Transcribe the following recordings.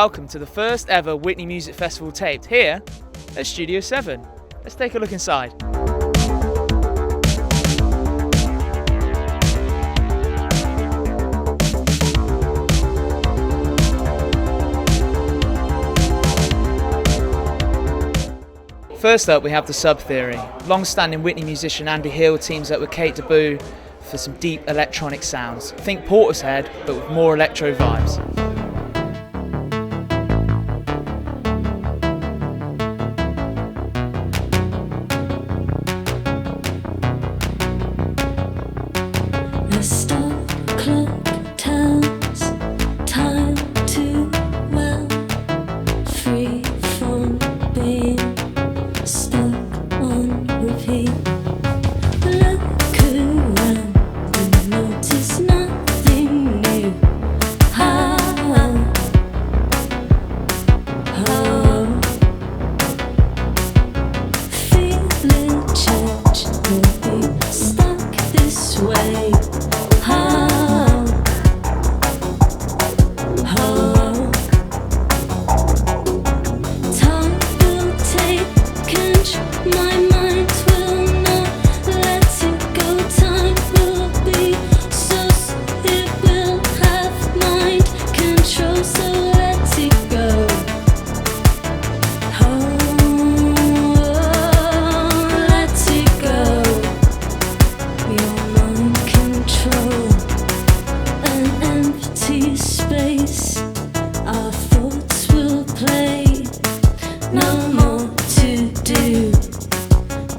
Welcome to the first ever Whitney Music Festival taped here at Studio 7. Let's take a look inside. First up, we have the Sub Theory. Long-standing Whitney musician Andy Hill teams up with Kate DeBoo for some deep electronic sounds. Think Portishead, but with more electro vibes. The stop clock tells time too well, free from being stuck on repeat. Look around and notice nothing new. How feeling change will be stuck this way. Our thoughts will play. No more to do,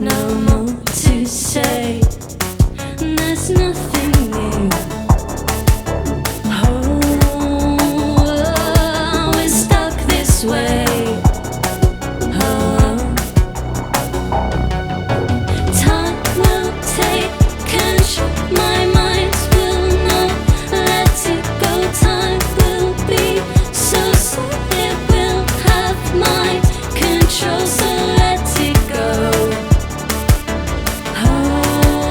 no more to say. There's nothing new. Oh, we're stuck this way. Oh, time will take and show my mind will not let it go. Time will be so slow, it will have mind control, so let it go. Oh,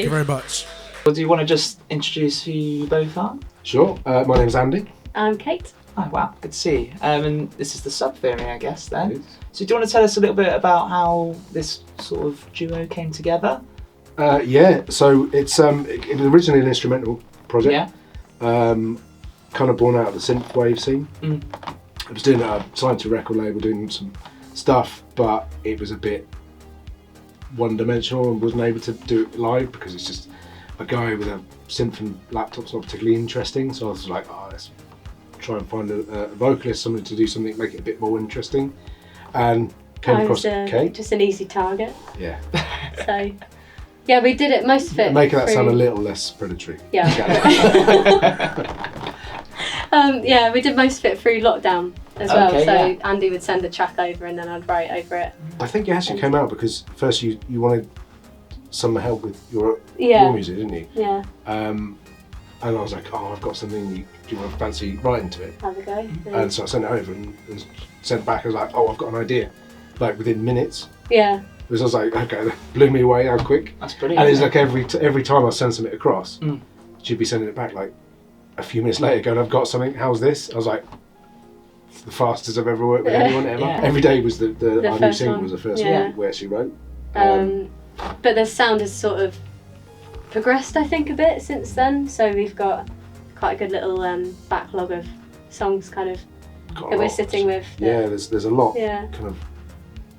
you very much. Well, do you want to just introduce who you both are? Sure. My name's Andy. I'm Kate. Oh, wow, good to see you. And this is the sub theory, I guess, then. It is. So do you want to tell us a little bit about how this sort of duo came together? Yeah. So it was originally an instrumental project. Yeah. Kind of born out of the synthwave scene. Mm. I was doing signed to a record label, doing some stuff, but it was a bit one-dimensional and wasn't able to do it live because it's just a guy with a synth and laptop's not particularly interesting. So I was like, let's try and find a vocalist, somebody to do something, make it a bit more interesting, and came across Kate. Just an easy target. Yeah. So, yeah, we did it most of it. Making that through... sound a little less predatory. Yeah. Yeah, we did most of it through lockdown as well. Okay, so yeah. Andy would send a track over, and then I'd write over it. I think it actually came out because first you wanted some help with your music, didn't you? Yeah. And I was like, I've got something. Do you want to fancy writing to it? Have a go. And so I sent it over and sent back. I was like, I've got an idea. Like within minutes. Yeah. Because I was like, okay, that blew me away how quick. That's brilliant. And it's like every time I send something across, Mm. she'd be sending it back like a few minutes later, going, I've got something. How's this? I was like, it's the fastest I've ever worked with anyone ever. Yeah. Every day was our new first single one. was the first Yeah. one we actually wrote. But the sound has sort of progressed, I think, a bit since then. So we've got quite a good little backlog of songs, kind of got a that we're lot. sitting with. Yeah, there's a lot Yeah. kind of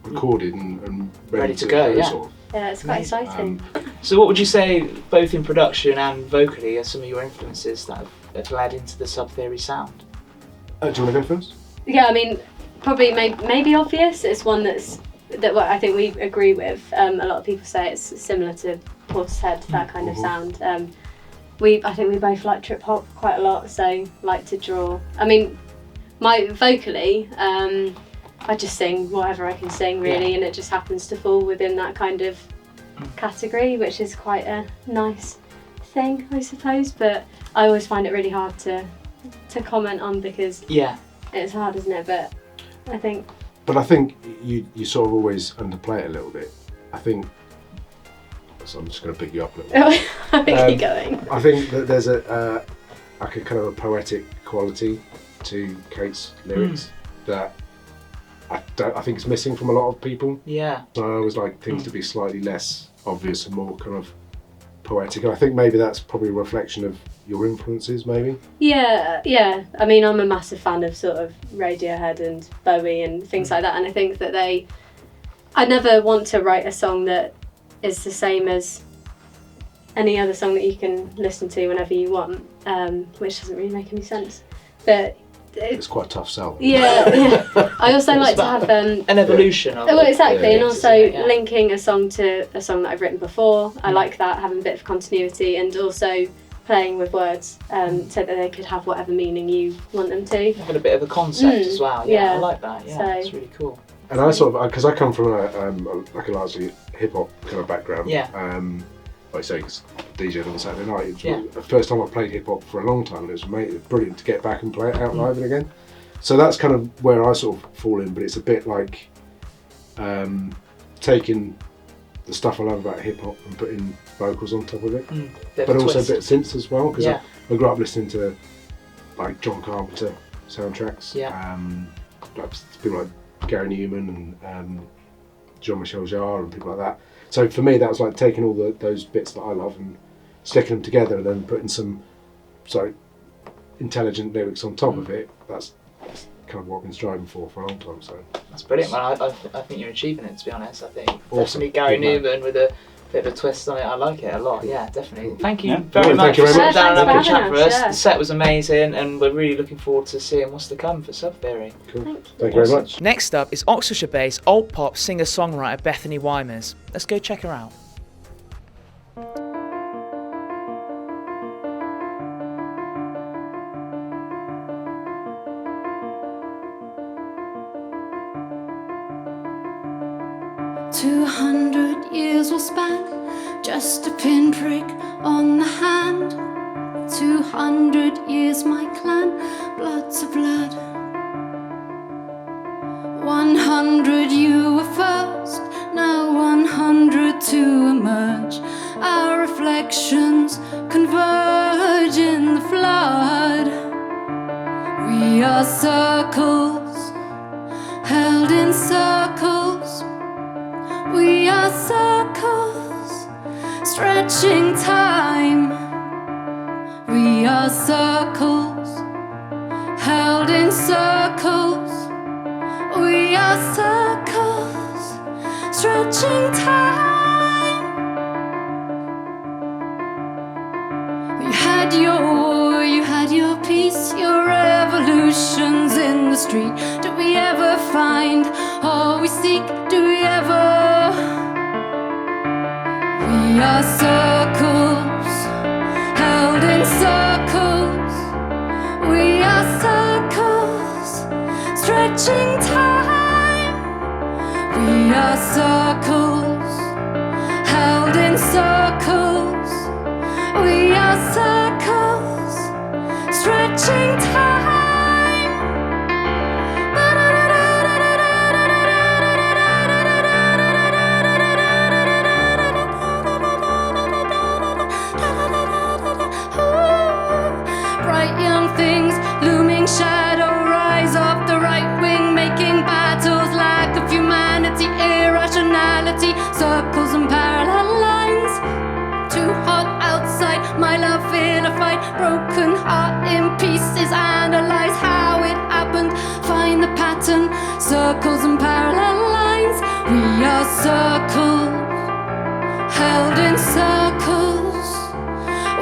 recorded and Ready to go, yeah. Sort of. Yeah, it's quite exciting. So what would you say, both in production and vocally, are some of your influences that have led into the sub theory sound? Do you want to go first? Yeah, I mean, probably maybe obvious. It's one that I think we agree with. A lot of people say it's similar to Portishead, that kind of sound. I think we both like trip hop quite a lot, so like to draw. I mean, my vocally, I just sing whatever I can sing really, and it just happens to fall within that kind of category, which is quite a nice thing, I suppose. But I always find it really hard to comment on because it's hard, isn't it? But I think you sort of always underplay it a little bit. I think. So I'm just going to pick you up a little bit. keep going. I think that there's a kind of a poetic quality to Kate's lyrics that I think is missing from a lot of people. Yeah. So I always like things to be slightly less obvious and more kind of poetic. And I think maybe that's probably a reflection of your influences, maybe. Yeah. I mean, I'm a massive fan of sort of Radiohead and Bowie and things like that, and I think that I never want to write a song that is the same as any other song that you can listen to whenever you want, which doesn't really make any sense. But it's quite a tough sell. Yeah. I also like to have an evolution of well, exactly, and also yeah. linking a song to a song that I've written before. I like that, having a bit of continuity, and also playing with words so that they could have whatever meaning you want them to. Having a bit of a concept as well. Yeah, I like that. Yeah, So- it's really cool. And I sort of, because I come from like a largely hip hop kind of background. Yeah. Like I say, because DJed on Saturday night. It was the first time I played hip hop for a long time, and it was brilliant to get back and play it out live and again. So that's kind of where I sort of fall in, but it's a bit like taking the stuff I love about hip hop and putting vocals on top of it, but also a bit of synths as well. Because I grew up listening to like John Carpenter soundtracks. Like people like Gary Newman and Jean-Michel Jarre and people like that. So for me, that was like taking all those bits that I love and sticking them together, and then putting some intelligent lyrics on top of it. That's kind of what I've been striving for a long time. So that's brilliant, man. I think you're achieving it, to be honest. I think awesome. Definitely Gary Good Newman with a bit of a twist on it. I like it a lot. Yeah, definitely. Thank you Yeah. very much Thank you for very sitting much. down and having a Thanks chat for for us. having us, The set was amazing, and we're really looking forward to seeing what's to come for Sub Theory. Cool. Thank you very much. Next up is Oxfordshire-based alt pop singer-songwriter Bethany Wymers. Let's go check her out. "200 years will span, just a pinprick on the hand. 200 years my clan, blood to blood. 100 you were first, now 100 to emerge. our reflections converge in the flood. We are circles, held in circles. We are circles, stretching time. We are circles, held in circles. We are circles, stretching time. You had your war, you had your peace, your revolutions in the street. Do we ever find all we seek? Do we ever? We are circles, held in circles. We are circles, stretching time. We are circles, held in circles. We are circles, stretching time. Bright young things, looming shadow, rise of the right wing, making battles, lack of humanity, irrationality, circles and parallel lines. Too hot outside, my love in a fight, broken heart in pieces, analyze how it happened, find the pattern, circles and parallel lines. We are circles, held in circles.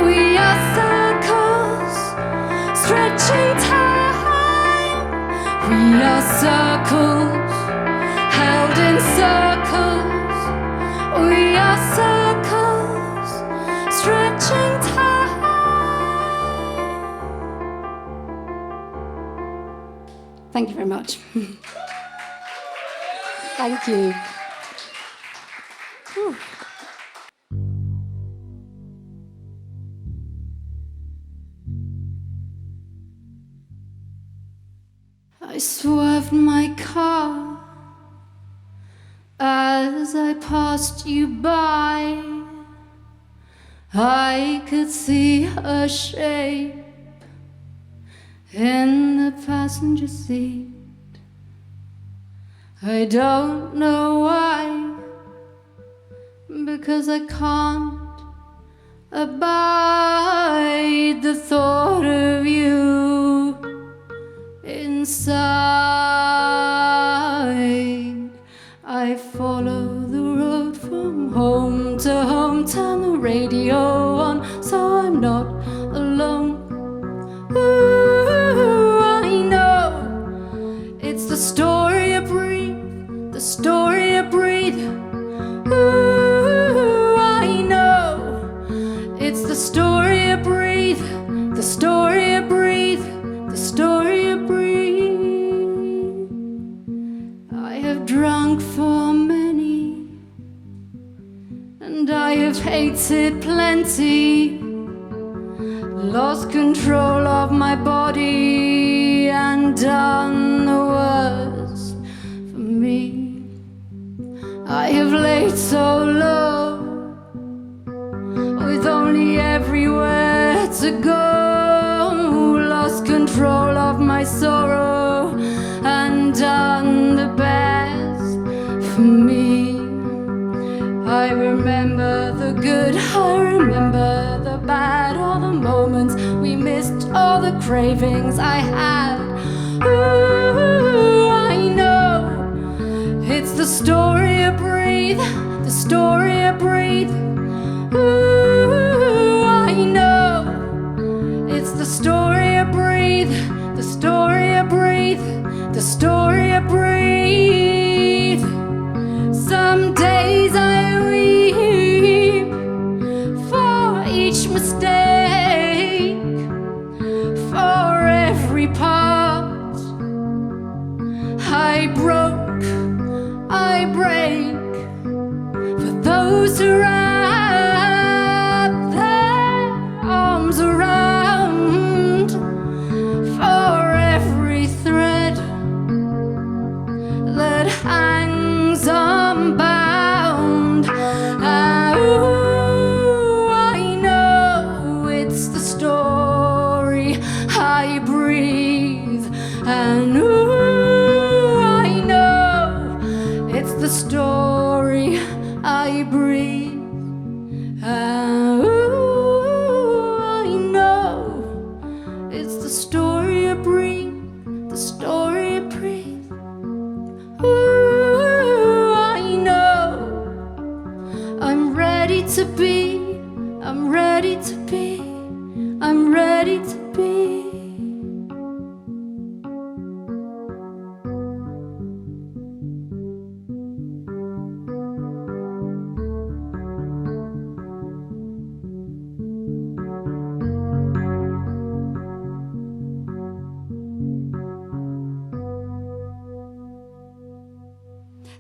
We are circles, stretching time. We are circles, held in circles. We are circles, stretching time. Thank you very much. Thank you. Whew. I swerved my car as I passed you by. I could see a shape in the passenger seat. I don't know why, because I can't abide the thought of you inside. I follow the road from home to home, turn the radio on so I'm not alone. Ooh, I know it's the story I breathe, the story I breathe. Ooh, I know it's the story I breathe, the story I breathe, the story I breathe. I have drunk for many, and I have hated plenty, lost control of my body and done the worst for me. I have laid so low with only everywhere to go, lost control of my sorrow and done the best for me. I remember the good, I remember the bad, all the moments we missed, all the cravings I had. Ooh, I know it's the story I breathe, the story I breathe. Ooh, I know it's the story I breathe, the story I breathe, the story I breathe. Some days I weep for each mistake, for every part I broke, I break, for those who wrap their arms around, for every thread And ooh, I know it's the story I breathe. And ooh, I know it's the story I breathe, the story I breathe. Ooh, I know I'm ready to be, I'm ready to be, I'm ready to be.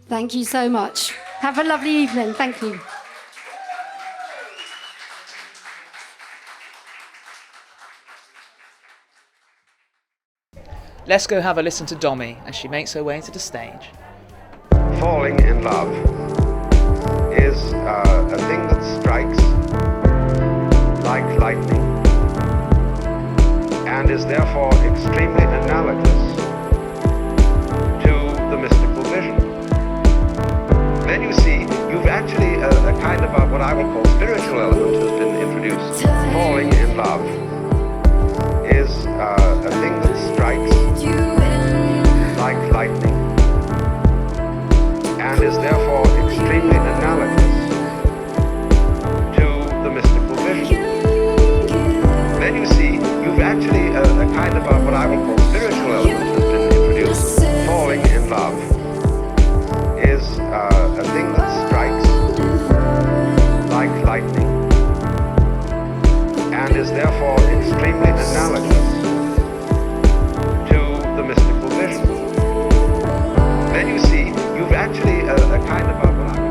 Thank you so much. Have a lovely evening. Thank you. Let's go have a listen to Dommy as she makes her way to the stage. Falling in love is a thing that strikes like lightning and is therefore extremely analogous to the mystical vision. Then you see, you've actually a kind of what I would call spiritual element has been introduced. Falling in love is a thing that strikes like lightning and is therefore extremely analogous to the mystical vision. Then you see, you've actually a kind of what I would call spiritual element has been introduced. Falling in love is a thing that strikes like lightning and is therefore extremely analogous to the mystical vision. Then you see, you've actually a kind of what I would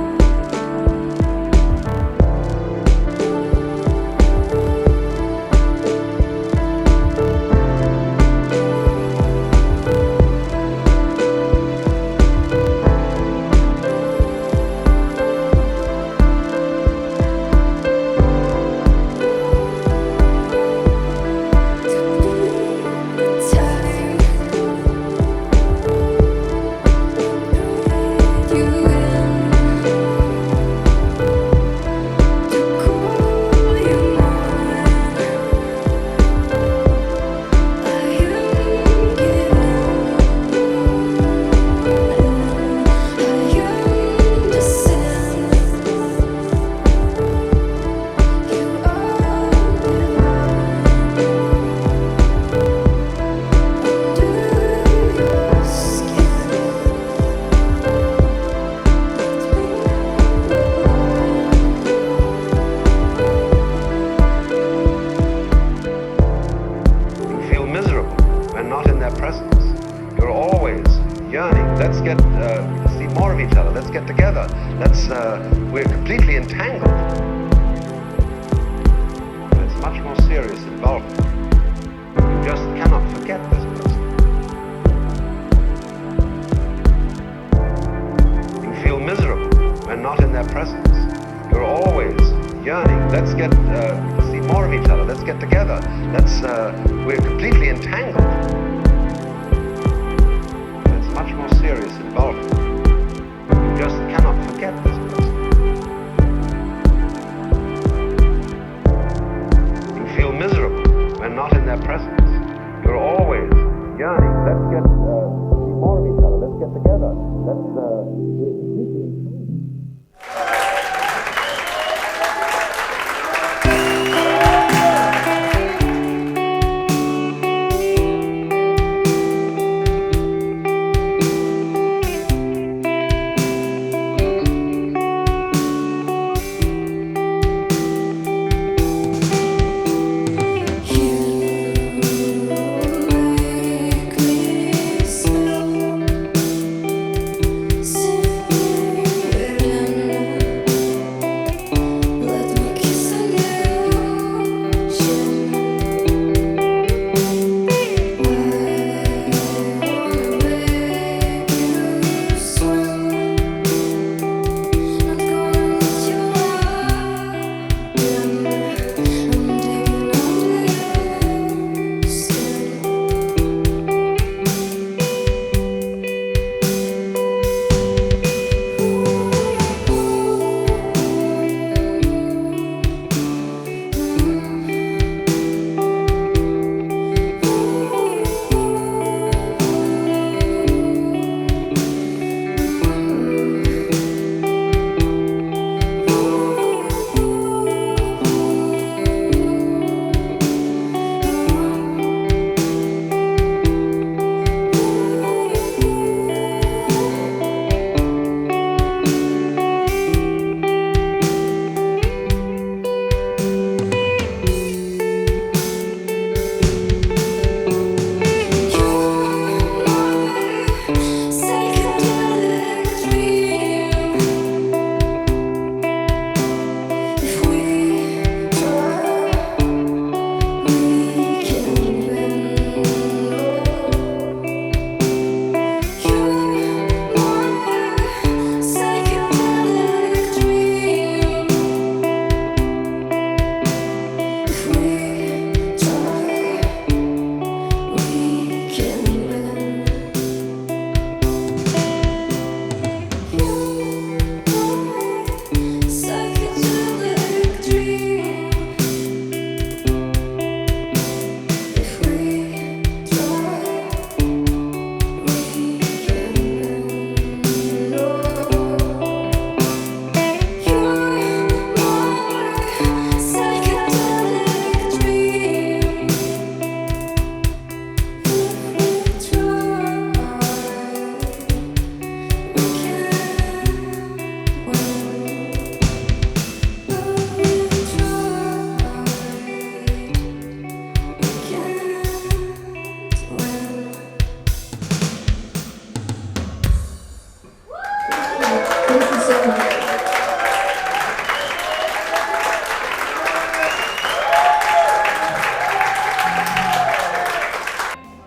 we're completely entangled. But it's much more serious involvement. You just cannot forget this person. You feel miserable when not in their presence. You're always yearning. Let's get see more of each other. Let's get together. We're completely entangled. But it's much more serious involvement. You just cannot forget this person. You feel miserable when not in their presence. You're always yearning. Let's get see more of each other. Let's get together. We're completely entangled.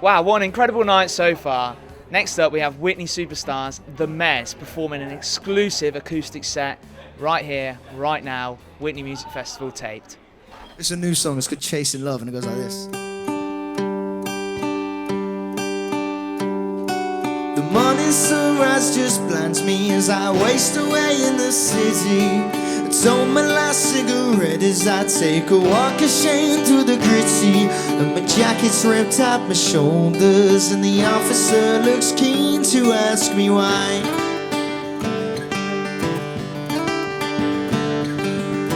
Wow, what an incredible night so far. Next up, we have Whitney superstars The Mez performing an exclusive acoustic set right here, right now, Whitney Music Festival Taped. It's a new song, it's called Chasing Love, and it goes like this. The morning sunrise just blinds me as I waste away in the city. I told my last cigarette as I take a walk ashamed through the gritty. And my jacket's ripped out my shoulders, and the officer looks keen to ask me why.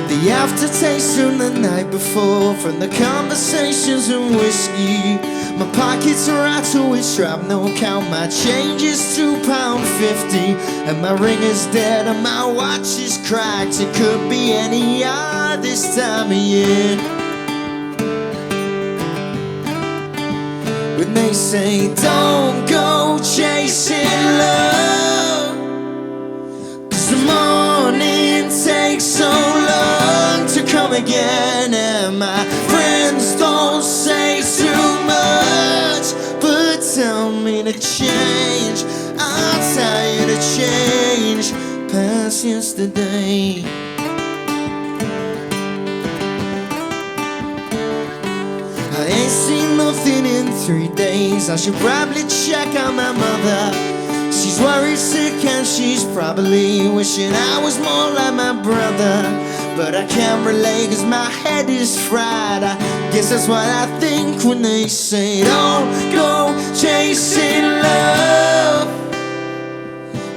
The aftertaste from the night before, from the conversations and whiskey. My pockets rattle with shrapnel, count my change is £2.50. And my ring is dead and my watch is cracked. It could be any hour this time of year. When they say don't go chasing love, 'cause the morning takes so long to come again. And my friends don't say too much, but tell me to change. I'll tell you to change past yesterday. I ain't seen nothing in 3 days. I should probably check on my mother. She's worried sick and she's probably wishing I was more like my brother. But I can't relate 'cause my head is fried. I guess that's what I think when they say don't go chasing love,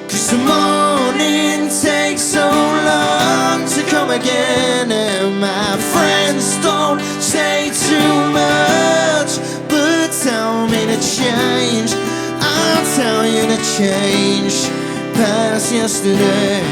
'cause the morning takes so long to come again. And my friends don't say too much, but tell me to change. I'll tell you to change past yesterday.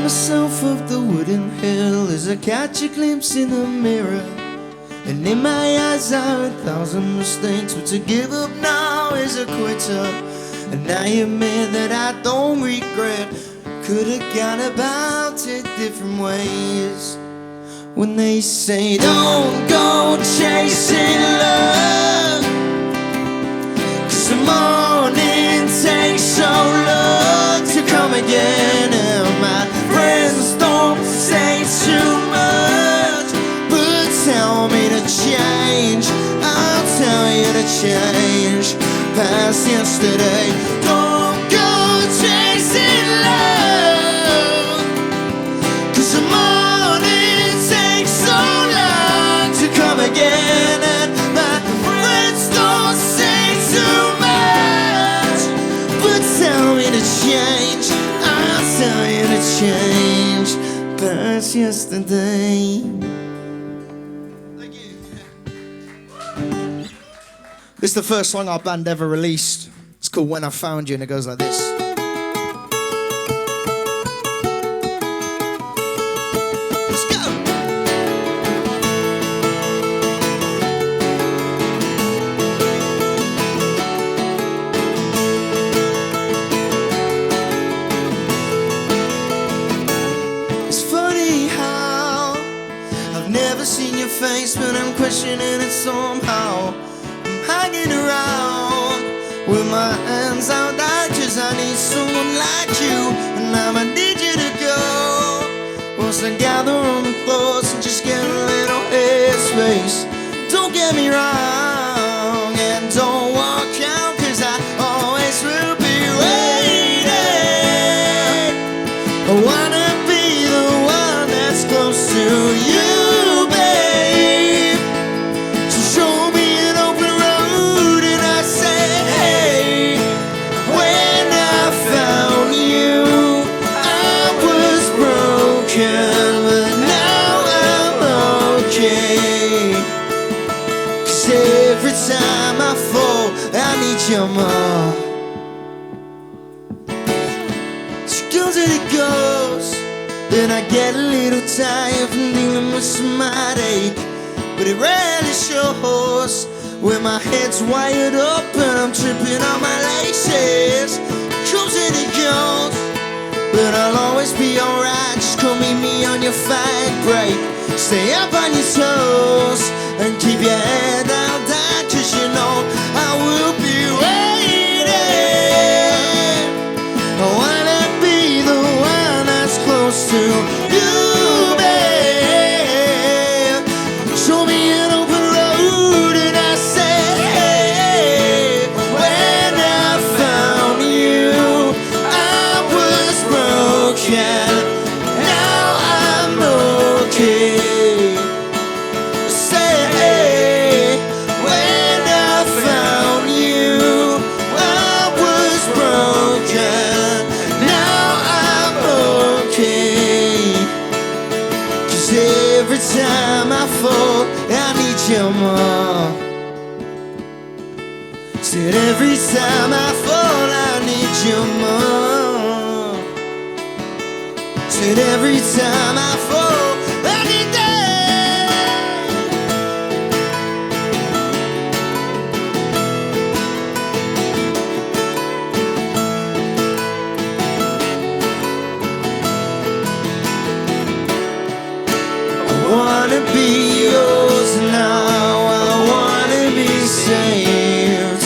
Myself up the wooden hill as I catch a glimpse in the mirror, and in my eyes are 1,000 mistakes, but to give up now is a quitter. And I admit that I don't regret, could've gone about it different ways. When they say don't go chasing love, 'cause the morning takes so long to come again. And my friends don't say too much, but tell me to change. I'll tell you to change past yesterday. Don't go chasing love, 'cause the morning takes so long to come again. And my friends don't say too much, but tell me to change. I'll tell you to change past yesterday. Thank you. This is the first song our band ever released. It's called When I Found You, and it goes like this. Let's go! It's funny how I've never seen your face, but I'm questioning it somehow. I'm hanging around with my hands out there 'cause I need someone like you, and now I need you to go. Once I gather all my thoughts and just get a little headspace. Don't get me wrong, and don't walk out, 'cause I always will be waiting. I wanna be the one that's close to you, babe. So show me an open road, and I say, hey, when I found you, I was broken, but now I'm okay. 'Cause every time I fall, I need you more. So goes and it goes, Then I get a little tired from dealing with some heartache, but it rarely shows when my head's wired up and I'm tripping on my laces. Comes and it goes, but I'll always be alright. Just come meet me on your fag break. Stay up on your toes and keep your head held down, 'cause you know I will be waiting. I wanna be the one that's close to you, babe. Show me an open road and I said, hey. When I found you, I was broken. Now I'm okay. Say, hey. When I found you, I was broken. Now I'm okay. 'Cause every time I fall, I need you more. Said every time I fall, I need you more. Said every time I fall, I need that. I wanna be yours now. I wanna be saved.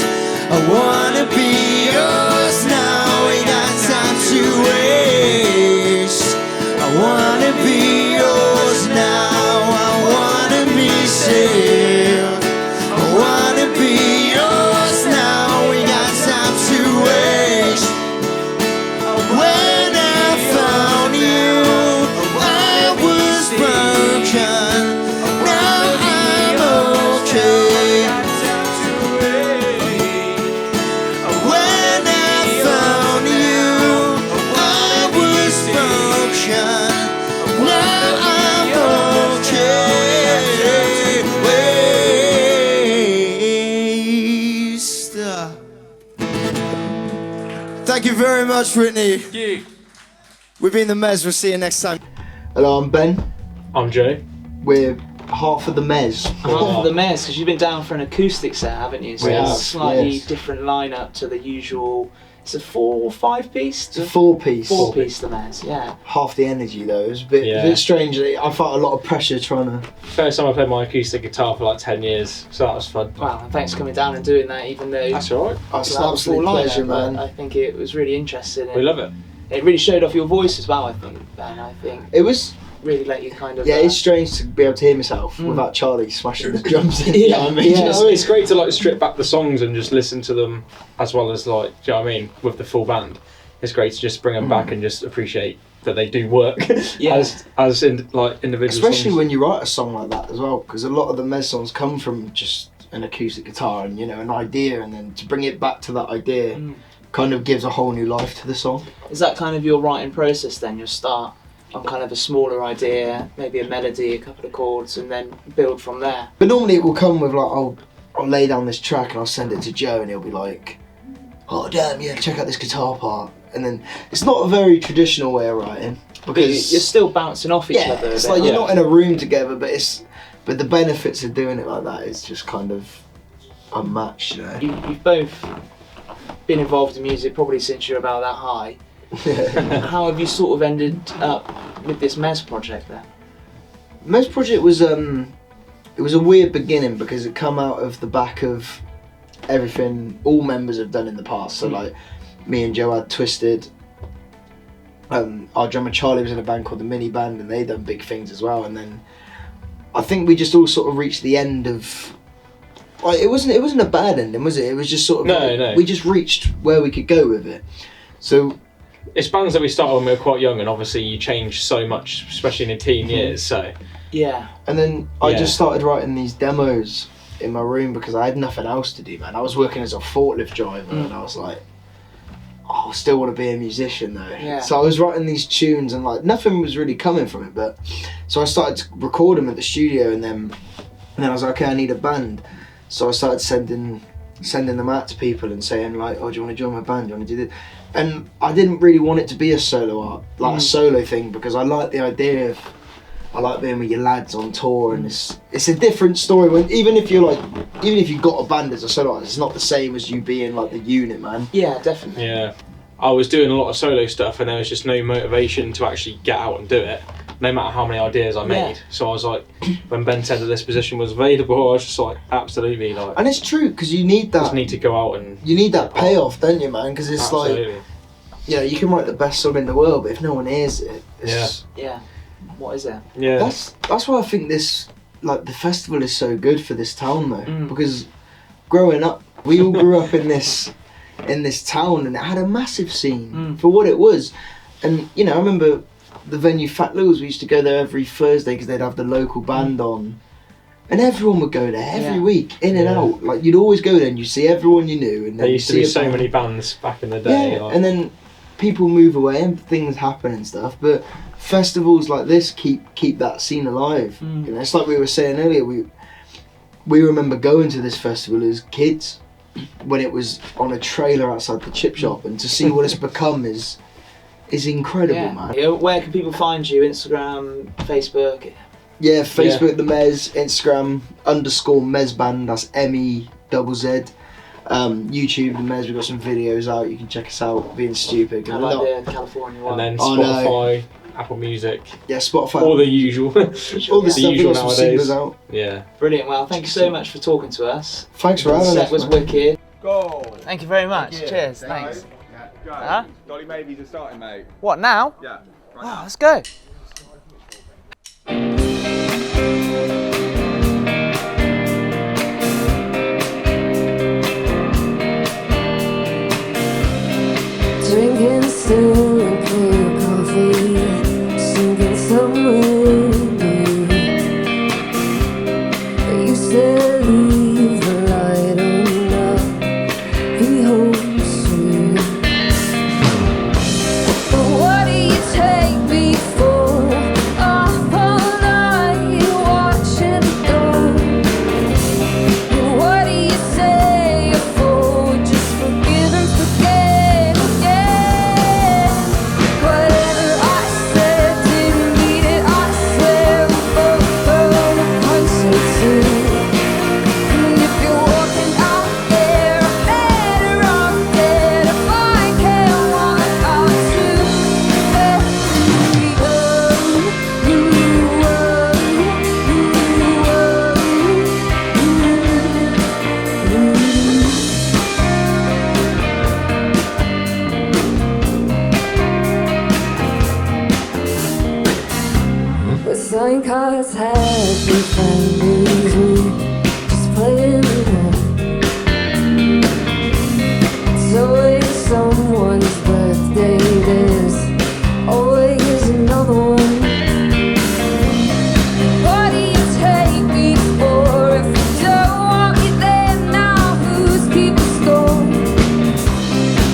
I wanna be yours now. We got time to waste. I wanna be yours now. I wanna be saved. I wanna be yours now. We got time to waste. When I found you, I was broken. Now I'm okay. When I found you, I was broken. Now I'm okay. Waste. Thank you very much, Whitney. We've been the Mez. We'll see you next time. Hello, I'm Ben. I'm Joe. We're half of the Mez. Half of the Mez, because you've been down for an acoustic set, haven't you? So We it's have, a slightly yes. different lineup to the usual. It's a 4 or 5 piece. It's a 4-piece. 4-piece, the Mez. Yeah. Half the energy though. It was a bit strange. I felt a lot of pressure trying to. First time I played my acoustic guitar for like 10 years, so that was fun. Wow, and thanks for coming down and doing that, even though That's alright. It's it's an not a absolute full pleasure, lineup, but man. I think it was really interesting. We love it. It really showed off your voice as well, I think, Ben. I think It was. really let you kind of. Yeah, it's strange to be able to hear myself without Charlie smashing the drums in. You know what I mean? Yeah, Do you know what I mean? It's great to like strip back the songs and just listen to them as well as like, do you know what I mean, with the full band. It's great to just bring them back and just appreciate that they do work Yeah. as like individual Especially songs. when you write a song like that as well, because a lot of the Mez songs come from just an acoustic guitar and an idea, and then to bring it back to that idea kind of gives a whole new life to the song. Is that kind of your writing process then? You'll start on kind of a smaller idea, maybe a melody, a couple of chords, and then build from there. But normally it will come with like, I'll lay down this track and I'll send it to Joe and he'll be like, oh damn, yeah, check out this guitar part. And then it's not a very traditional way of writing, But because you're still bouncing off each other. it's a like bit. you're not in a room together, but the benefits of doing it like that is just kind of unmatched, you know. You've both been involved in music probably since you're about that high. How have you sort of ended up with this Mez project then? Mez project was it was a weird beginning because it come out of the back of everything all members have done in the past. So like me and Joe had Twisted. Our drummer Charlie was in a band called the Mini Band, and they done big things as well. And then I think we just all sort of reached the end of. Like, it wasn't a bad ending, was it? It was just sort of No. we just reached where we could go with it. So It's bands that we started when we were quite young, and obviously you change so much, especially in your teen years. So Yeah. and then I Yeah. just started writing these demos in my room because I had nothing else to do, man. I was working as a forklift driver and I was like, oh, I still want to be a musician though. Yeah. So I was writing these tunes and like nothing was really coming from it, but so I started to record them at the studio, and then I was like, okay, I need a band. So I started sending them out to people and saying like, oh, do you want to join my band? Do you want to do this? and I didn't really want it to be a solo art, like a solo thing, because I like the idea of, I like being with your lads on tour, and it's a different story when even if you've got a band as a solo artist, it's not the same as you being like the unit, man. Yeah, definitely. Yeah, I was doing a lot of solo stuff, and there was just no motivation to actually get out and do it, no matter how many ideas I made. So I was like, when Ben said that this position was available, I was just like, absolutely, like. And it's true, because you need that. Just need to go out and. You need that payoff, don't you, man? Because it's absolutely. like, you know, you can write the best song in the world, but if no one hears it, it's, yeah. What is it? Yeah. That's why I think this, like, the festival is so good for this town though, because growing up, we all grew up in this town, and it had a massive scene for what it was. And you know, I remember the venue Fat Lou's. We used to go there every Thursday because they'd have the local band on, and everyone would go there every week, in and out. Like, you'd always go there and you see everyone you knew. And then there used to be so many bands back in the day. Yeah, and then people move away and things happen and stuff, but festivals like this keep that scene alive. You know, it's like we were saying earlier, we remember going to this festival as kids when it was on a trailer outside the chip shop, and to see what it's become is incredible, man. Yeah, where can people find you? Instagram, Facebook? Yeah, Facebook, the Mez, Instagram _Mezband, that's MEZZ. YouTube, the Mez, we've got some videos out, you can check us out, being stupid. I like the California one. And then Spotify, Apple Music. Yeah, Spotify. All the usual. All the stuff, we've got some singles out. Yeah. Brilliant, well, thank you so much for talking to us. Thanks for having us. The set was wicked. Go! Thank you very much. Cheers, thanks. Go. Huh? Dolly Maybes are starting, mate. What, now? Yeah. Oh, let's go. Drinking still and clear coffee, sinking somewhere new. You said leave the light on up, be home soon. But what do you take me for? Up all night watching it go. And what do you say you're for? Just forgive and forget. Whatever I said didn't mean it, I swear we both burn a concert too. And if you're walking out there, I'm better off dead if I can't walk out too. But sign cards happy families, we just playing along. It's always someone's birthday, there's always another one. What do you take me for? If you don't want me there now, who's keeping score?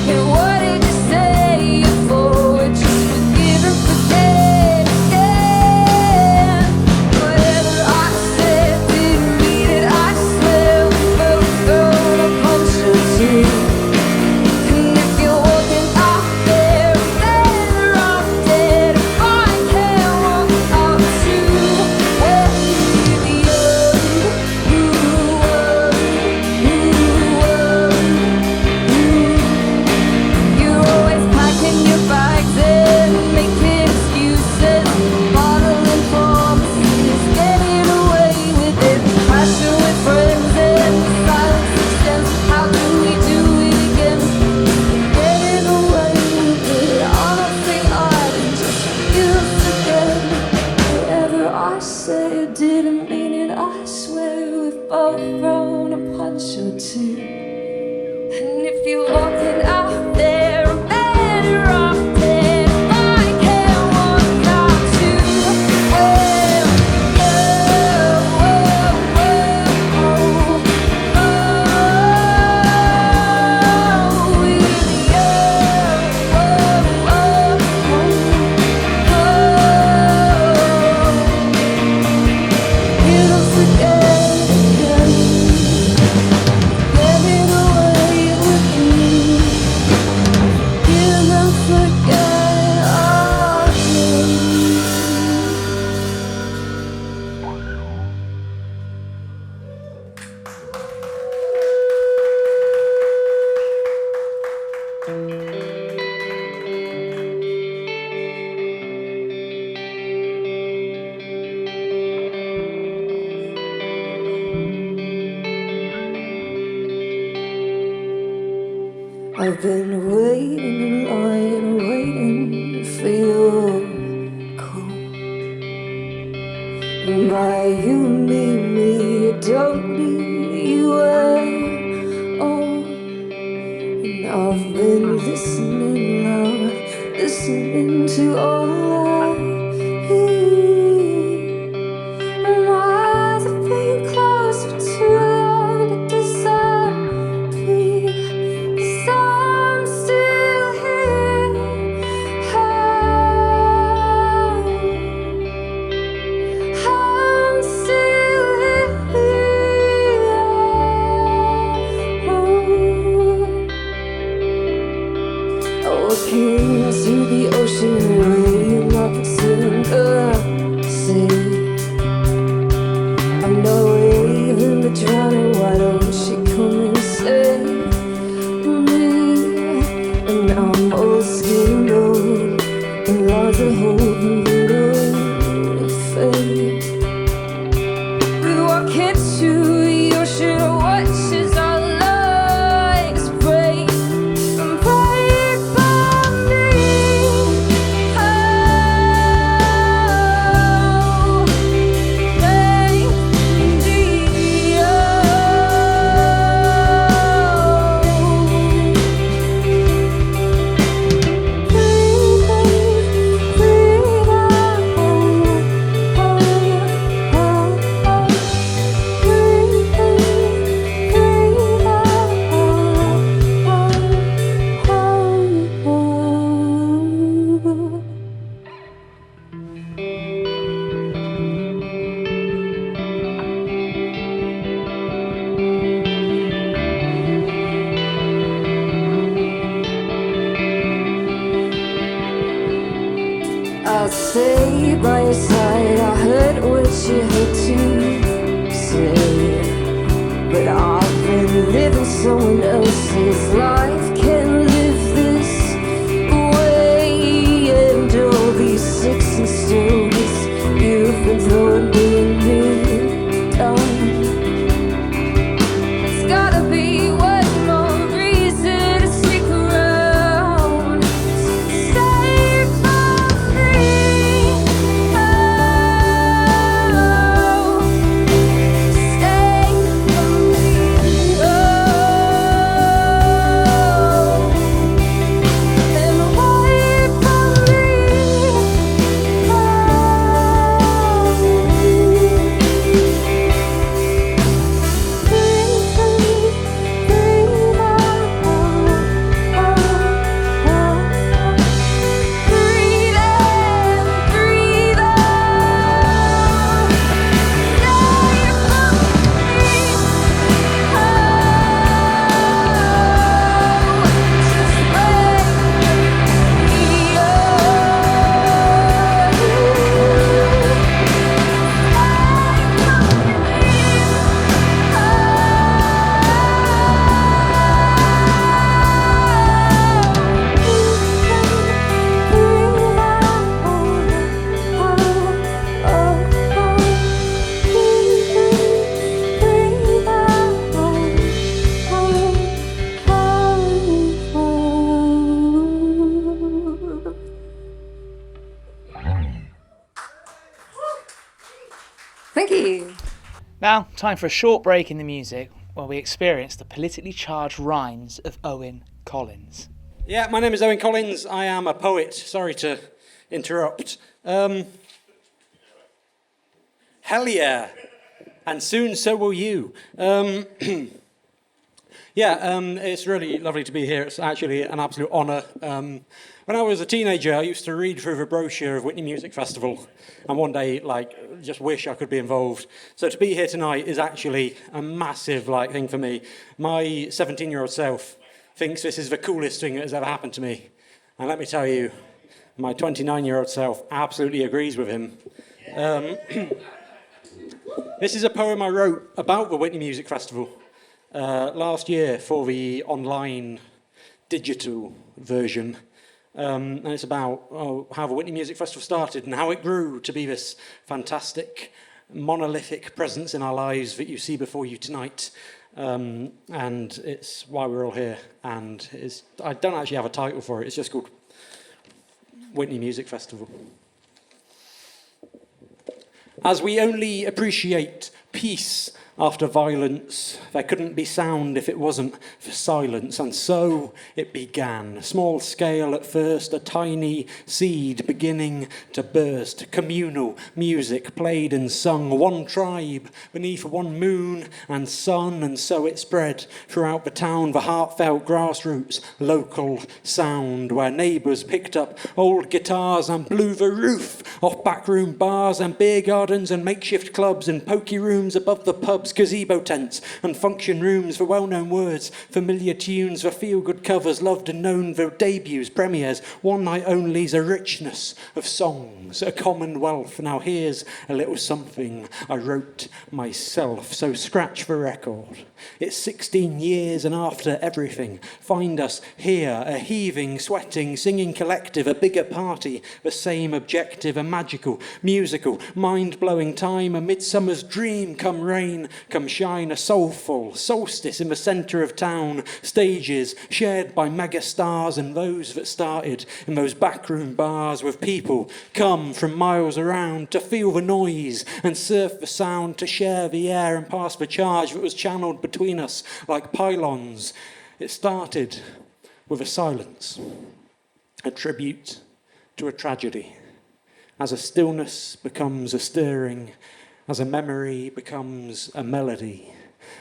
And what did you say you're for? Just forgive and forget again. Whatever I said didn't mean it, I swear I've been waiting and lying, waiting for your call. And by you mean me, I don't need you at all. And I've been listening loud, listening to all I hear. And I've been close for too long to disappear. 'Cause I'm still here. I'm still here. Walking through the ocean, waiting like it's in the sea. I'm no wave in the drowning, why don't she come and save me? And I'm all skin old, and lines of hope and little fade. With what keeps you, the ocean watches our lives break. And break by me. Oh, I'll stay by your side. I heard what you had to say, but I've been living someone else's life. Can't live this way. And all these six and stones you've been throwing me down. It's gotta be one more reason to stick around. Stay for me. Oh, stay for me. Oh, and wait for me. Thank you. Now, time for a short break in the music while we experience the politically charged rhymes of Owen Collins. Yeah, my name is Owen Collins. I am a poet. Sorry to interrupt. Hell yeah. And soon so will you. It's really lovely to be here. It's actually an absolute honour. When I was a teenager, I used to read through the brochure of Whitney Music Festival, and one day, just wish I could be involved. So to be here tonight is actually a massive, thing for me. My 17-year-old self thinks this is the coolest thing that has ever happened to me. And let me tell you, my 29-year-old self absolutely agrees with him. This is a poem I wrote about the Whitney Music Festival last year for the online digital version. And it's about how the Whitney Music Festival started and how it grew to be this fantastic, monolithic presence in our lives that you see before you tonight. and it's why we're all here. And I don't actually have a title for it. It's just called Whitney Music Festival. As we only appreciate peace after violence, there couldn't be sound if it wasn't for silence, and so it began. Small scale at first, a tiny seed beginning to burst. Communal music played and sung, one tribe beneath one moon and sun, and so it spread throughout the town, the heartfelt grassroots local sound, where neighbours picked up old guitars and blew the roof off backroom bars and beer gardens and makeshift clubs and pokey rooms above the pubs, gazebo tents and function rooms for well-known words, familiar tunes, for feel-good covers, loved and known, for debuts, premieres, one-night-onlys, a richness of songs, a commonwealth. Now here's a little something I wrote myself, so scratch the record. It's 16 years and after everything, find us here, a heaving, sweating, singing collective, a bigger party, the same objective, a magical, musical, mind-blowing time, a midsummer's dream, come rain, come shine, a soulful solstice in the centre of town, stages shared by mega stars and those that started in those backroom bars, with people come from miles around to feel the noise and surf the sound, to share the air and pass the charge that was channeled between us like pylons. It started with a silence, a tribute to a tragedy, as a stillness becomes a stirring, as a memory becomes a melody,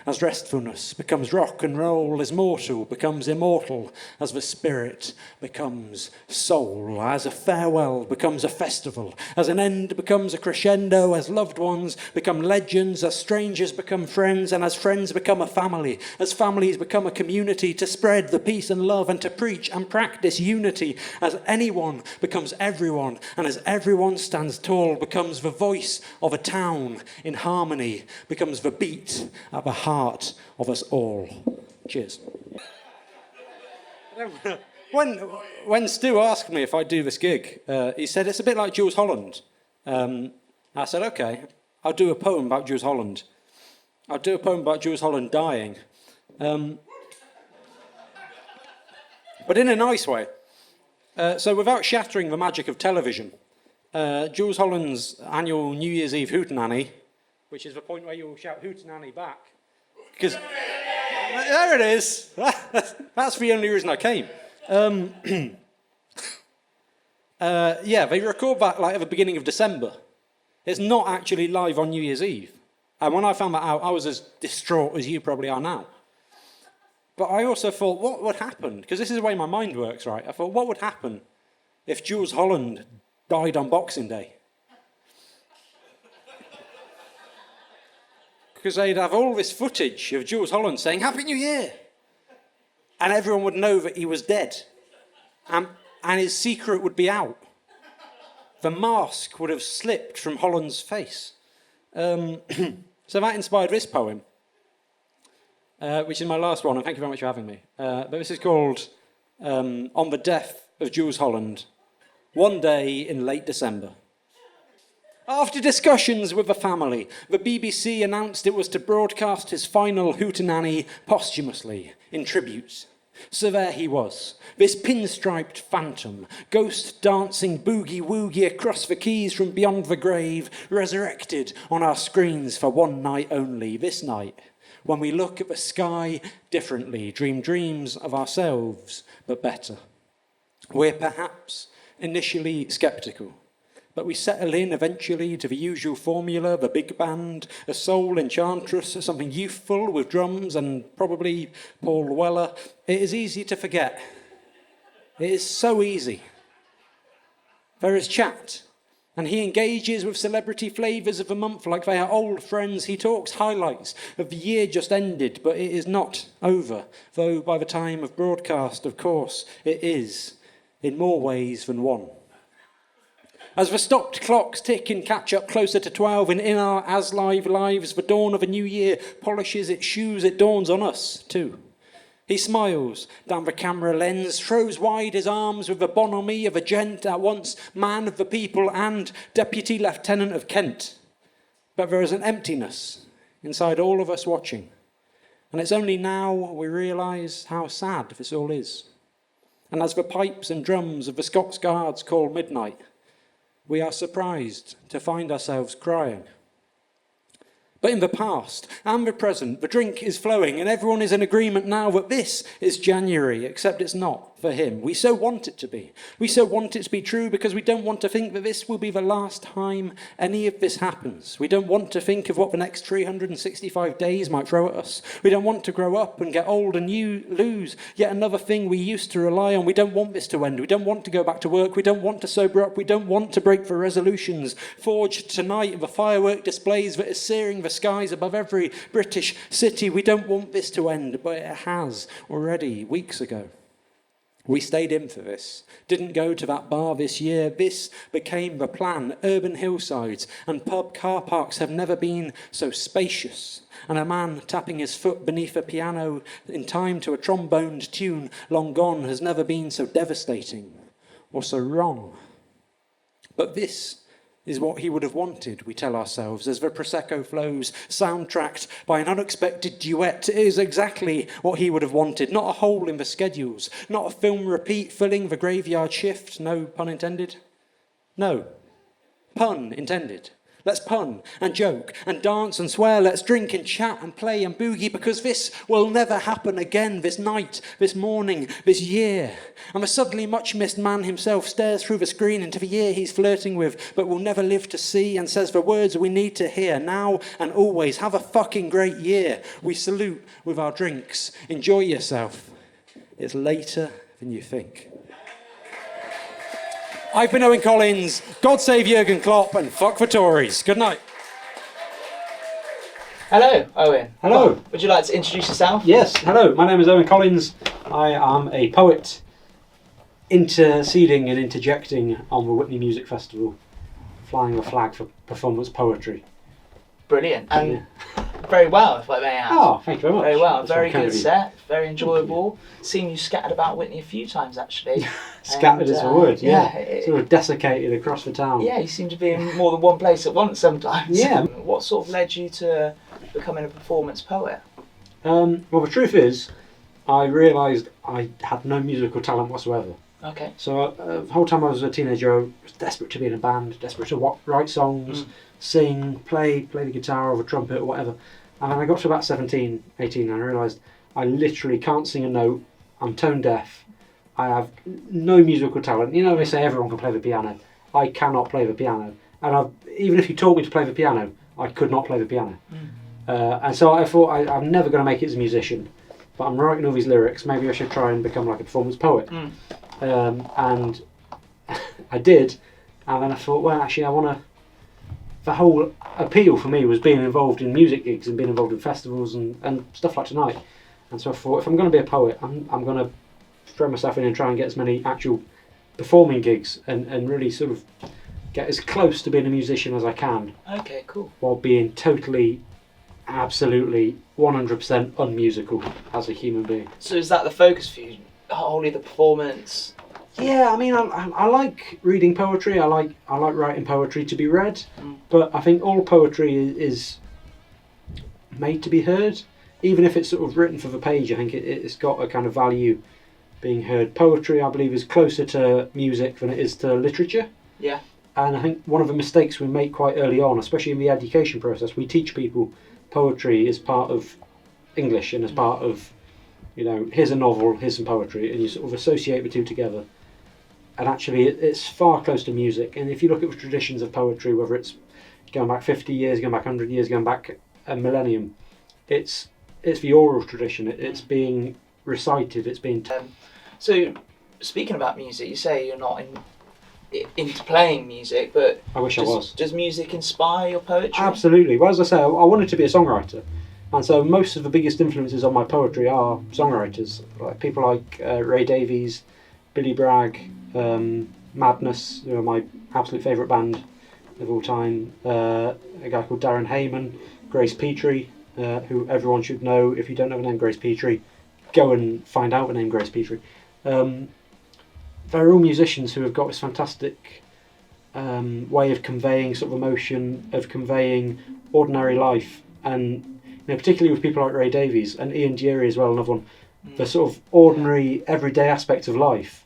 as restfulness becomes rock and roll, as mortal becomes immortal, as the spirit becomes soul, as a farewell becomes a festival, as an end becomes a crescendo, as loved ones become legends, as strangers become friends, and as friends become a family, as families become a community, to spread the peace and love and to preach and practice unity, as anyone becomes everyone, and as everyone stands tall, becomes the voice of a town in harmony, becomes the beat at the heart of us all. Cheers. When Stu asked me if I'd do this gig, he said it's a bit like Jules Holland. I said, okay, I'll do a poem about Jules Holland. I'll do a poem about Jules Holland dying. But in a nice way. So without shattering the magic of television, Jules Holland's annual New Year's Eve hootenanny, which is the point where you'll shout hootenanny back, because there it is. That's the only reason I came. They record that like at the beginning of December. It's not actually live on New Year's Eve. And when I found that out, I was as distraught as you probably are now. But I also thought, what would happen? Because this is the way my mind works, right? I thought, what would happen if Jules Holland died on Boxing Day? Because they'd have all this footage of Jules Holland saying, Happy New Year! And everyone would know that he was dead. And his secret would be out. The mask would have slipped from Holland's face. So that inspired this poem, which is my last one, and thank you very much for having me. But this is called On the Death of Jules Holland, one day in late December. After discussions with the family, the BBC announced it was to broadcast his final hootenanny posthumously, in tribute. So there he was, this pinstriped phantom, ghost dancing boogie-woogie across the quays from beyond the grave, resurrected on our screens for one night only, this night, when we look at the sky differently, dream dreams of ourselves, but better. We're perhaps initially sceptical, but we settle in eventually to the usual formula, the big band, a soul enchantress, something youthful with drums and probably Paul Weller. It is easy to forget. It is so easy. There is chat, and he engages with celebrity flavours of the month like they are old friends. He talks highlights of the year just ended, but it is not over, though by the time of broadcast, of course, it is, in more ways than one. As the stopped clocks tick and catch up closer to 12, and in our as-live lives, the dawn of a new year polishes its shoes, it dawns on us, too. He smiles down the camera lens, throws wide his arms with the bonhomie of a gent, at once man of the people and Deputy Lieutenant of Kent. But there is an emptiness inside all of us watching, And it's only now we realise how sad this all is. And as the pipes and drums of the Scots Guards call midnight, we are surprised to find ourselves crying. But in the past and the present, the drink is flowing and everyone is in agreement now that this is January, except it's not for him. We so want it to be. We so want it to be true because we don't want to think that this will be the last time any of this happens. We don't want to think of what the next 365 days might throw at us. We don't want to grow up and get old and lose yet another thing we used to rely on. We don't want this to end. We don't want to go back to work. We don't want to sober up. We don't want to break the resolutions forged tonight in the firework displays that is searing the skies above every British city. We don't want this to end, but it has already weeks ago. We stayed in for this, didn't go to that bar this year. This became the plan. Urban hillsides and pub car parks have never been so spacious. And a man tapping his foot beneath a piano in time to a tromboned tune long gone has never been so devastating or so wrong. But this is what he would have wanted, we tell ourselves, as the Prosecco flows, soundtracked by an unexpected duet. It is exactly what he would have wanted. Not a hole in the schedules, not a film repeat filling the graveyard shift, no pun intended. No, pun intended. Let's pun and joke and dance and swear. Let's drink and chat and play and boogie, because this will never happen again. This night, this morning, this year. And the suddenly much missed man himself stares through the screen into the year he's flirting with but will never live to see, and says the words we need to hear now and always. Have a fucking great year. We salute with our drinks. Enjoy yourself. It's later than you think. I've been Owen Collins. God save Jurgen Klopp and fuck the Tories. Good night. Hello, Owen. Hello. Would you like to introduce yourself? Yes, hello. My name is Owen Collins. I am a poet interceding and interjecting on the Whitney Music Festival, flying the flag for performance poetry. Brilliant. And very well, if I may add. Oh, thank you very much. Very well. That's Very very kind good of you. set. Very enjoyable. Seen you scattered about Whitney a few times, actually. Scattered is a word, yeah. it- Sort of desiccated across the town. Yeah, you seem to be in more than one place at once sometimes. Yeah. What sort of led you to becoming a performance poet? Well, the truth is, I realised I had no musical talent whatsoever. Okay. So the whole time I was a teenager, I was desperate to be in a band, desperate to write songs, sing, play the guitar or the trumpet or whatever. And then I got to about 17, 18 and I realised I literally can't sing a note, I'm tone deaf, I have no musical talent. You know, they say everyone can play the piano. I cannot play the piano. And even if you taught me to play the piano, I could not play the piano. And so I thought, I'm never going to make it as a musician, but I'm writing all these lyrics, maybe I should try and become like a performance poet. And I did, and then I thought, well, actually, I want to. The whole appeal for me was being involved in music gigs and being involved in festivals and stuff like tonight. And so I thought, if I'm going to be a poet, I'm going to throw myself in and try and get as many actual performing gigs and really sort of get as close to being a musician as I can. Okay, cool. While being totally, absolutely, 100% unmusical as a human being. So is that the focus for you? Wholly the performance? Yeah, I mean, I like reading poetry. I like writing poetry to be read, but I think all poetry is made to be heard, even if it's sort of written for the page. I think it's got a kind of value being heard. Poetry, I believe, is closer to music than it is to literature. Yeah. And I think one of the mistakes we make quite early on, especially in the education process, we teach people poetry is part of English and as part of, you know, here's a novel, here's some poetry, and you sort of associate the two together. And actually, it's far close to music. And if you look at the traditions of poetry, whether it's going back 50 years, going back 100 years, going back a millennium, it's the oral tradition. It's being recited. It's being. So, speaking about music, you say you're not into playing music, but I wish I was. Does music inspire your poetry? Absolutely. Well, as I say, I wanted to be a songwriter. And so most of the biggest influences on my poetry are songwriters, like people like Ray Davies, Billy Bragg, Madness, who are my absolute favourite band of all time, a guy called Darren Hayman, Grace Petrie, who everyone should know. If you don't know the name Grace Petrie, go and find out the name Grace Petrie. They're all musicians who have got this fantastic way of conveying sort of emotion, of conveying ordinary life. And particularly with people like Ray Davies and Ian Dury as well, another one, the sort of ordinary, everyday aspects of life,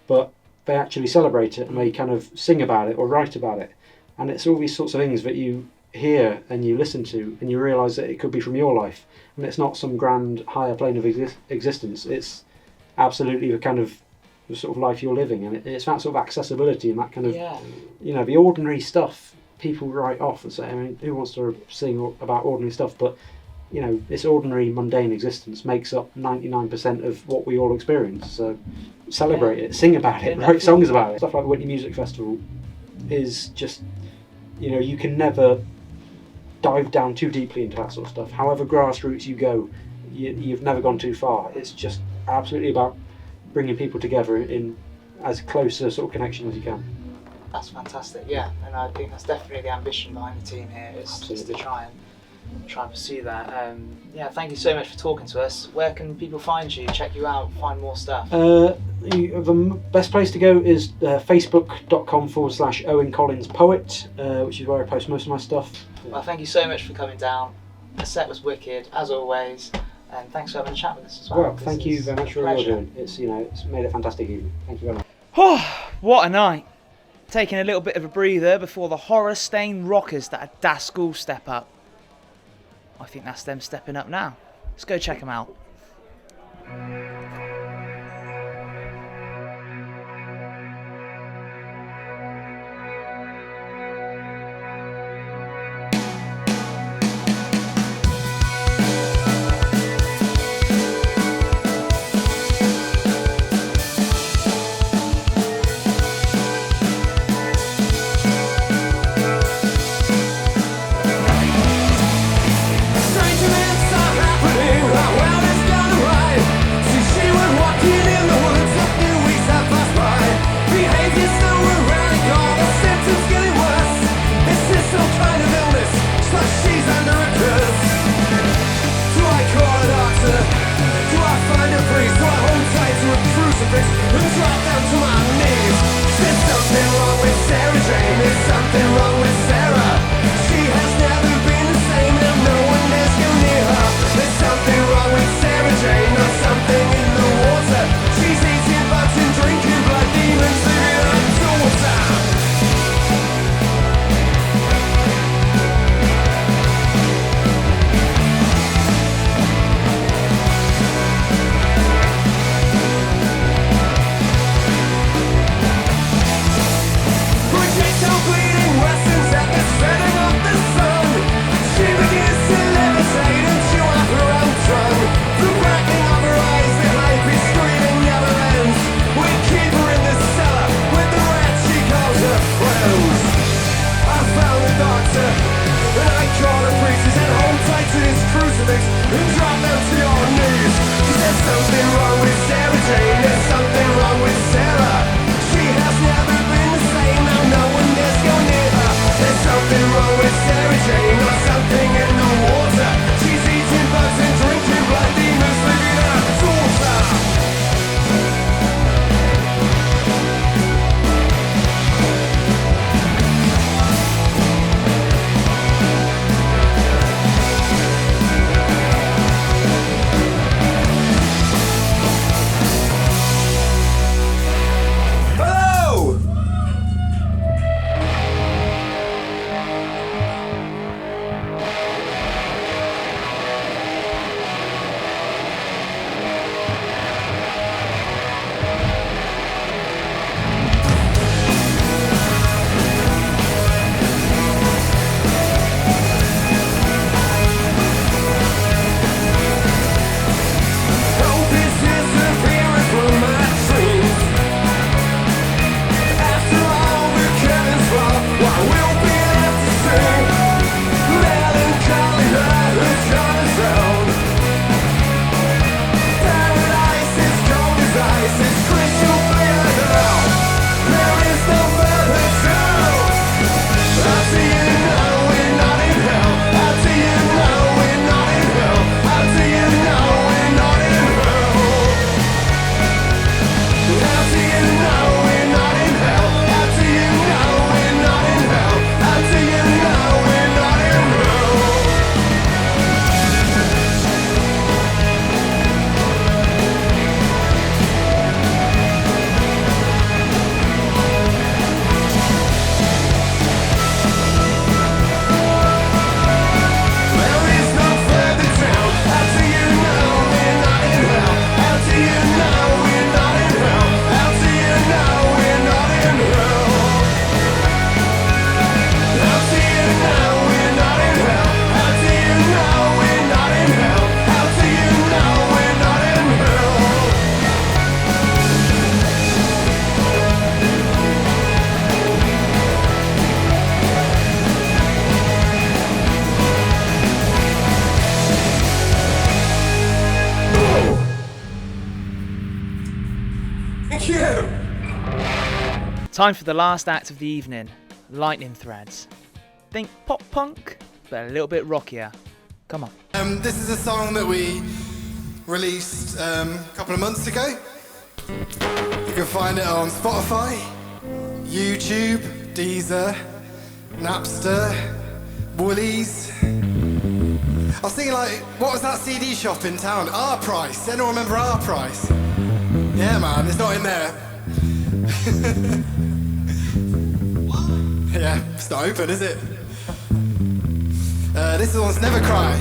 but they actually celebrate it and they kind of sing about it or write about it. And it's all these sorts of things that you hear and you listen to and you realise that it could be from your life. And it's not some grand higher plane of existence. It's absolutely the kind of the sort of life you're living, and it's that sort of accessibility and that kind of, the ordinary stuff people write off and say, I mean, who wants to sing about ordinary stuff? But, this ordinary, mundane existence makes up 99% of what we all experience. So celebrate it, sing about it, write songs about it. Stuff like the Whitney Music Festival is just, you can never dive down too deeply into that sort of stuff. However grassroots you go, you've never gone too far. It's just absolutely about bringing people together in as close a sort of connection as you can. That's fantastic, yeah, and I think that's definitely the ambition behind the team here, is to try and pursue that. Thank you so much for talking to us. Where can people find you, check you out, find more stuff? The best place to go is facebook.com/Owen Collins Poet, which is where I post most of my stuff. Well, thank you so much for coming down. The set was wicked, as always, and thanks for having a chat with us as well. Well, thank you very much for all you're doing. It's it's made it a fantastic evening. Thank you very much. What a night! Taking a little bit of a breather before the horror-stained rockers that are Daskell step up. I think that's them stepping up now. Let's go check them out. Time for the last act of the evening, Lightning Threads. Think pop punk, but a little bit rockier. Come on. This is a song that we released a couple of months ago. You can find it on Spotify, YouTube, Deezer, Napster, Woolies. I was thinking, like, what was that CD shop in town? Our Price. Anyone remember Our Price? Yeah, man, it's not in there. Yeah, it's not open, is it? This one's Never Cry.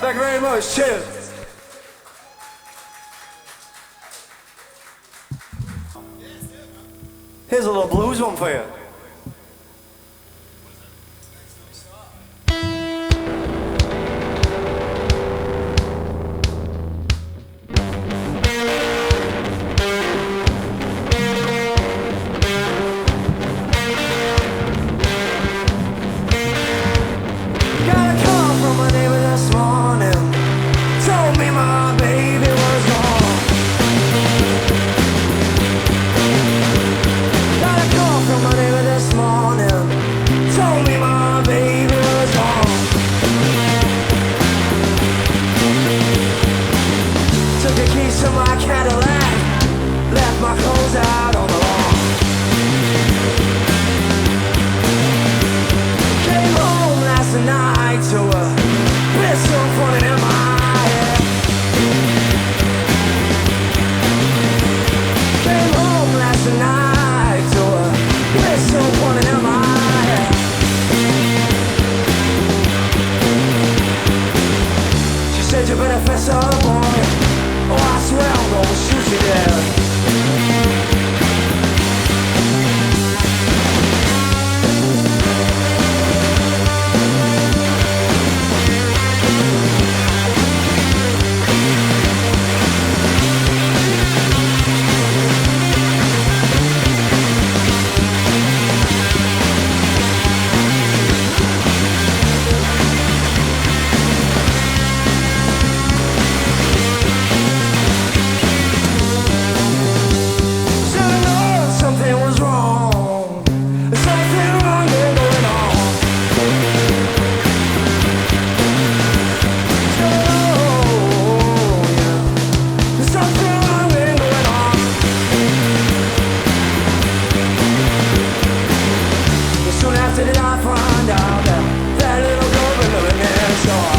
Thank you very much. Cheers. Here's a little blues one for you. did I find out that little girl been living next door?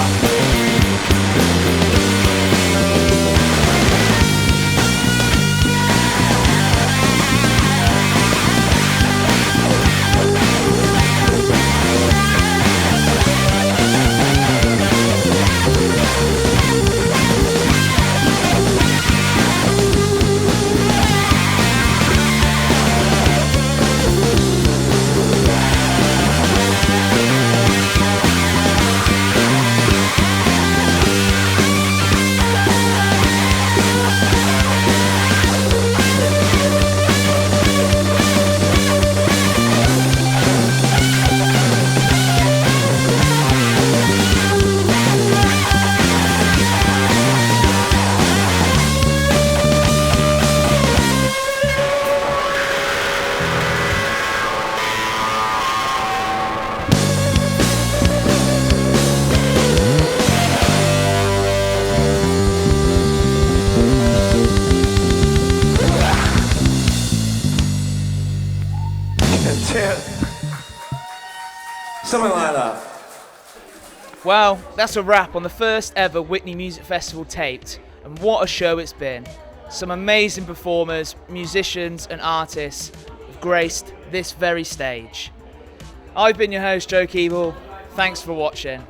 Something like that. Well, that's a wrap on the first ever Whitney Music Festival Taped, and what a show it's been. Some amazing performers, musicians and artists have graced this very stage. I've been your host, Joe Keeble. Thanks for watching.